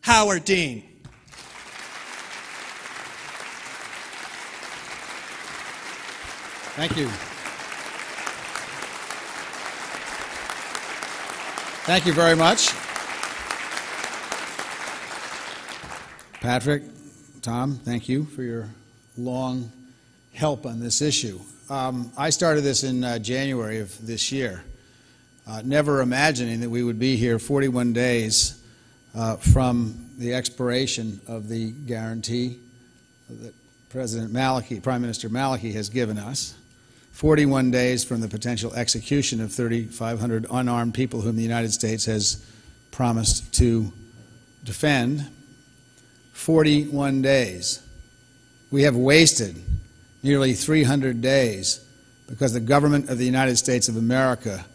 Howard Dean. Thank you. Thank you very much. Patrick, Tom, thank you for your long help on this issue. I started this in January of this year, never imagining that we would be here 41 days from the expiration of the guarantee that President Maliki, Prime Minister Maliki has given us, 41 days from the potential execution of 3,500 unarmed people whom the United States has promised to defend. 41 days. We have wasted nearly 300 days because the government of the United States of America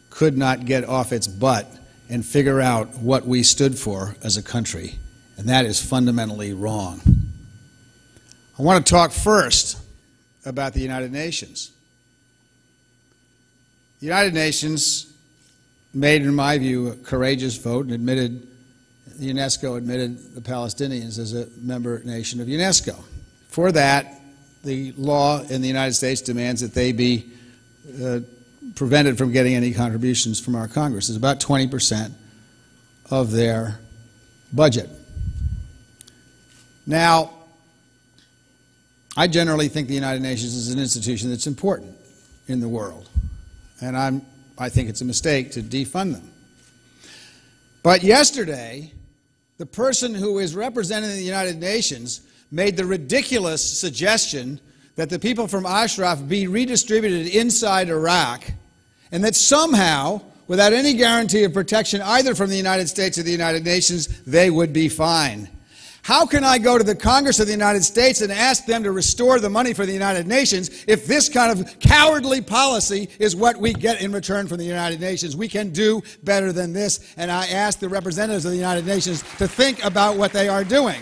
could not get off its butt and figure out what we stood for as a country, and that is fundamentally wrong. I want to talk first about the United Nations. The United Nations made, in my view, a courageous vote and admitted, UNESCO admitted the Palestinians as a member nation of UNESCO. For that, the law in the United States demands that they be prevented from getting any contributions from our Congress. It's about 20% of their budget. Now, I generally think the United Nations is an institution that's important in the world, and I think it's a mistake to defund them. But yesterday, the person who is representing the United Nations made the ridiculous suggestion that the people from Ashraf be redistributed inside Iraq, and that somehow, without any guarantee of protection either from the United States or the United Nations, they would be fine. How can I go to the Congress of the United States and ask them to restore the money for the United Nations if this kind of cowardly policy is what we get in return from the United Nations? We can do better than this, and I ask the representatives of the United Nations to think about what they are doing.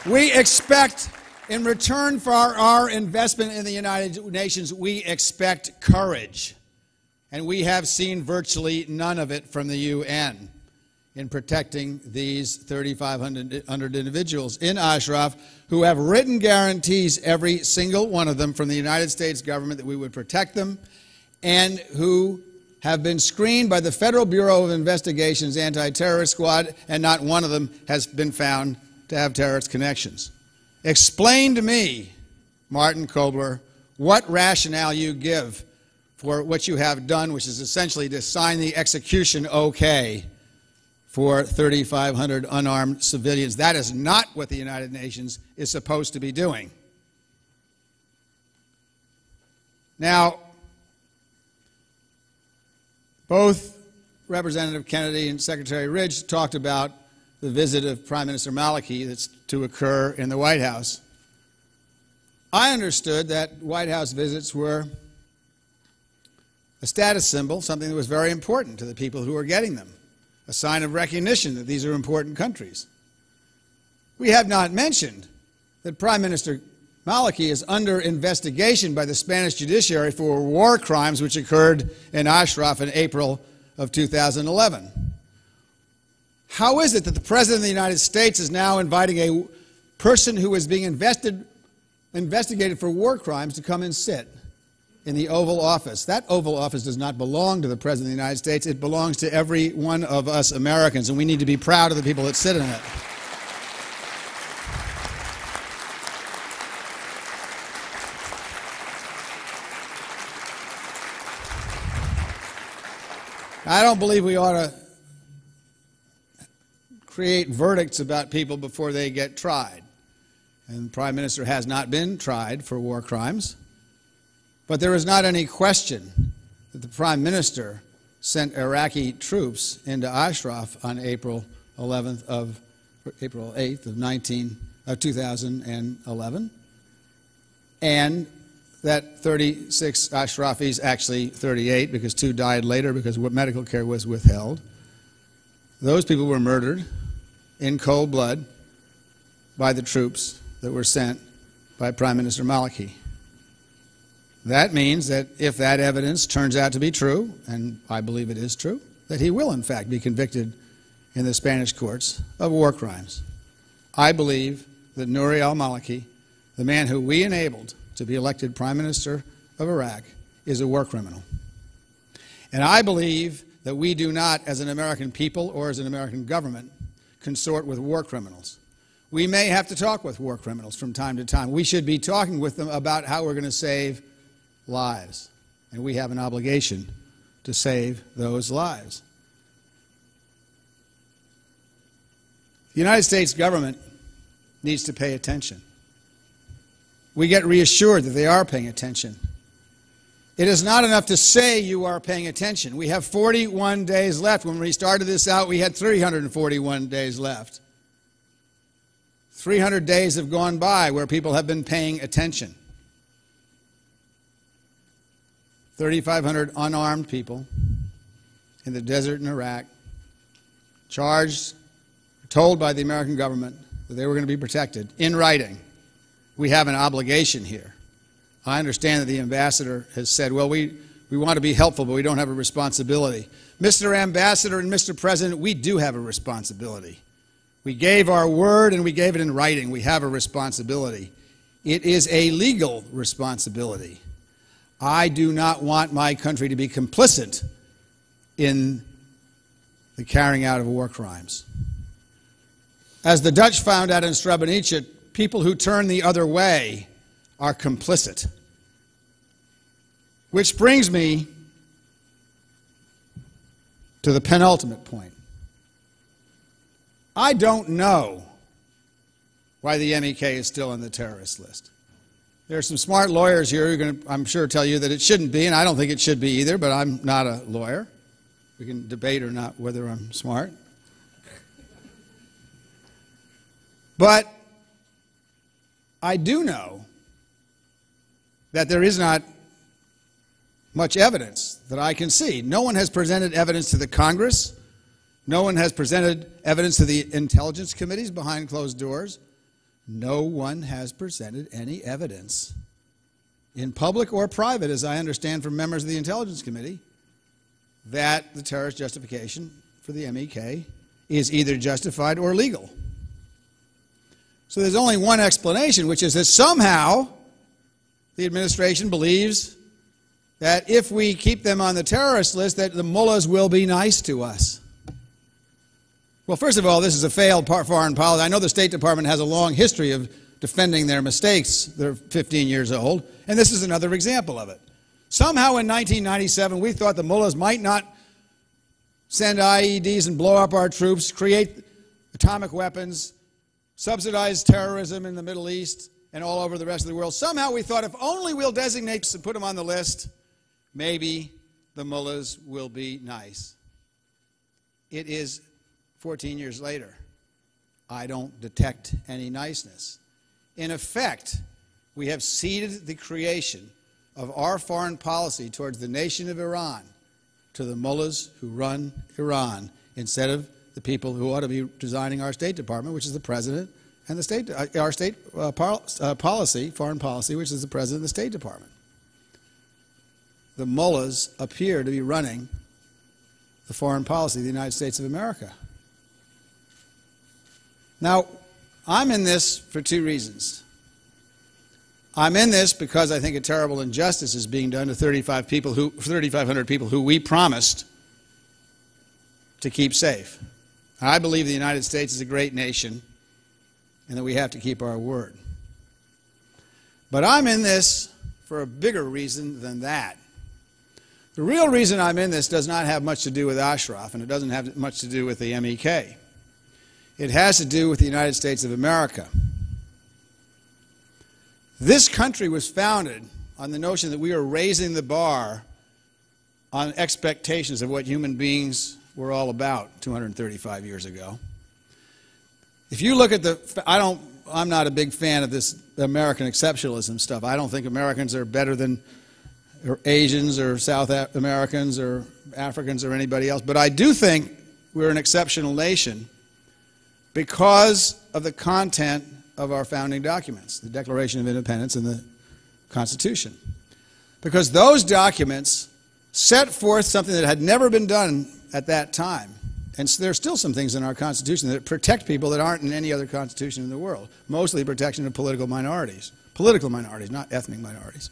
We expect, in return for our investment in the United Nations, we expect courage. And we have seen virtually none of it from the UN in protecting these 3,500 individuals in Ashraf who have written guarantees, every single one of them, from the United States government that we would protect them, and who have been screened by the Federal Bureau of Investigation's anti-terrorist squad, and not one of them has been found to have terrorist connections. Explain to me, Martin Kobler, what rationale you give for what you have done, which is essentially to sign the execution okay for 3,500 unarmed civilians. That is not what the United Nations is supposed to be doing. Now, both Representative Kennedy and Secretary Ridge talked about the visit of Prime Minister Maliki that's to occur in the White House. I understood that White House visits were a status symbol, something that was very important to the people who are getting them, a sign of recognition that these are important countries. We have not mentioned that Prime Minister Maliki is under investigation by the Spanish judiciary for war crimes which occurred in Ashraf in April of 2011. How is it that the President of the United States is now inviting a person who is being investigated for war crimes to come and sit in the Oval Office? That Oval Office does not belong to the President of the United States. It belongs to every one of us Americans, and we need to be proud of the people that sit in it. I don't believe we ought to create verdicts about people before they get tried. And the Prime Minister has not been tried for war crimes. But there is not any question that the Prime Minister sent Iraqi troops into Ashraf on April 8th of 2011, and that 36 Ashrafis, actually 38 because 2 died later because medical care was withheld, those people were murdered in cold blood by the troops that were sent by Prime Minister Maliki. That means that if that evidence turns out to be true, and I believe it is true, that he will in fact be convicted in the Spanish courts of war crimes. I believe that Nouri al-Maliki, the man who we enabled to be elected Prime Minister of Iraq, is a war criminal. And I believe that we do not, as an American people or as an American government, consort with war criminals. We may have to talk with war criminals from time to time. We should be talking with them about how we're going to save lives. And we have an obligation to save those lives. The United States government needs to pay attention. We get reassured that they are paying attention. It is not enough to say you are paying attention. We have 41 days left. When we started this out, we had 341 days left. 300 days have gone by where people have been paying attention. 3,500 unarmed people in the desert in Iraq, charged, told by the American government that they were going to be protected in writing. We have an obligation here. I understand that the ambassador has said, well, we want to be helpful, but we don't have a responsibility. Mr. Ambassador and Mr. President, we do have a responsibility. We gave our word and we gave it in writing. We have a responsibility. It is a legal responsibility. I do not want my country to be complicit in the carrying out of war crimes. As the Dutch found out in Srebrenica, people who turn the other way are complicit. Which brings me to the penultimate point. I don't know why the MEK is still on the terrorist list. There are some smart lawyers here who are going to, I'm sure, tell you that it shouldn't be, and I don't think it should be either, but I'm not a lawyer. We can debate or not whether I'm smart. But I do know that there is not much evidence that I can see. No one has presented evidence to the Congress. No one has presented evidence to the intelligence committees behind closed doors. No one has presented any evidence in public or private, as I understand from members of the Intelligence Committee, that the terrorist justification for the MEK is either justified or legal. So there's only one explanation, which is that somehow the administration believes that if we keep them on the terrorist list, that the mullahs will be nice to us. Well, first of all, this is a failed foreign policy. I know the State Department has a long history of defending their mistakes. They're 15 years old, and this is another example of it. Somehow in 1997, we thought the mullahs might not send IEDs and blow up our troops, create atomic weapons, subsidize terrorism in the Middle East and all over the rest of the world. Somehow we thought if only we'll designate and put them on the list, maybe the mullahs will be nice. It is 14 years later. I don't detect any niceness. In effect, we have ceded the creation of our foreign policy towards the nation of Iran to the mullahs who run Iran instead of the people who ought to be designing our State Department, which is the President, and our state policy, foreign policy, which is the President of the State Department. The mullahs appear to be running the foreign policy of the United States of America. Now, I'm in this for two reasons. I'm in this because I think a terrible injustice is being done to 3,500 people who we promised to keep safe. I believe the United States is a great nation and that we have to keep our word. But I'm in this for a bigger reason than that. The real reason I'm in this does not have much to do with Ashraf, and it doesn't have much to do with the MEK. It has to do with the United States of America. This country was founded on the notion that we are raising the bar on expectations of what human beings were all about 235 years ago. If you look at I'm not a big fan of this American exceptionalism stuff. I don't think Americans are better than Asians or South Americans or Africans or anybody else, but I do think we're an exceptional nation because of the content of our founding documents, the Declaration of Independence and the Constitution. because those documents set forth something that had never been done at that time. And so there are still some things in our Constitution that protect people that aren't in any other constitution in the world, mostly protection of political minorities, not ethnic minorities,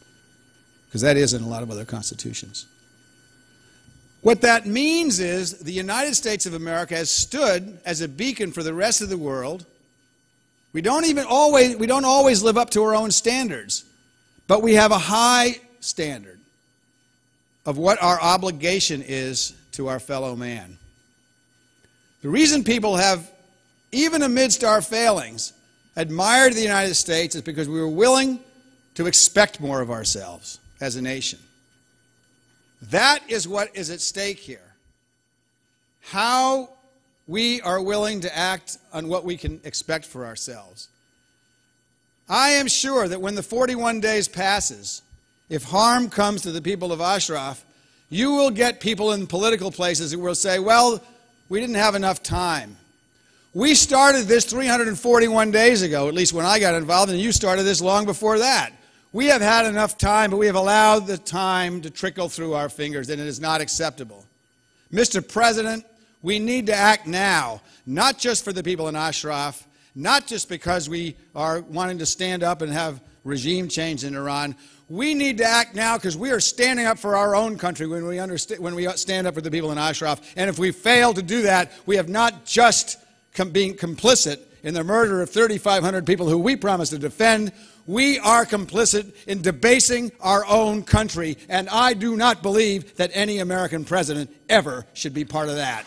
because that is in a lot of other constitutions. What that means is the United States of America has stood as a beacon for the rest of the world. We don't always live up to our own standards, but we have a high standard of what our obligation is to our fellow man. The reason people have, even amidst our failings, admired the United States is because we were willing to expect more of ourselves as a nation. That is what is at stake here. How we are willing to act on what we can expect for ourselves. I am sure that when the 41 days passes, if harm comes to the people of Ashraf, you will get people in political places who will say, well, we didn't have enough time. We started this 341 days ago, at least when I got involved, and you started this long before that. We have had enough time, but we have allowed the time to trickle through our fingers, and it is not acceptable. Mr. President, we need to act now, not just for the people in Ashraf, not just because we are wanting to stand up and have regime change in Iran. We need to act now because we are standing up for our own country when we stand up for the people in Ashraf. And if we fail to do that, we have not just been complicit in the murder of 3,500 people who we promised to defend. We are complicit in debasing our own country. And I do not believe that any American president ever should be part of that.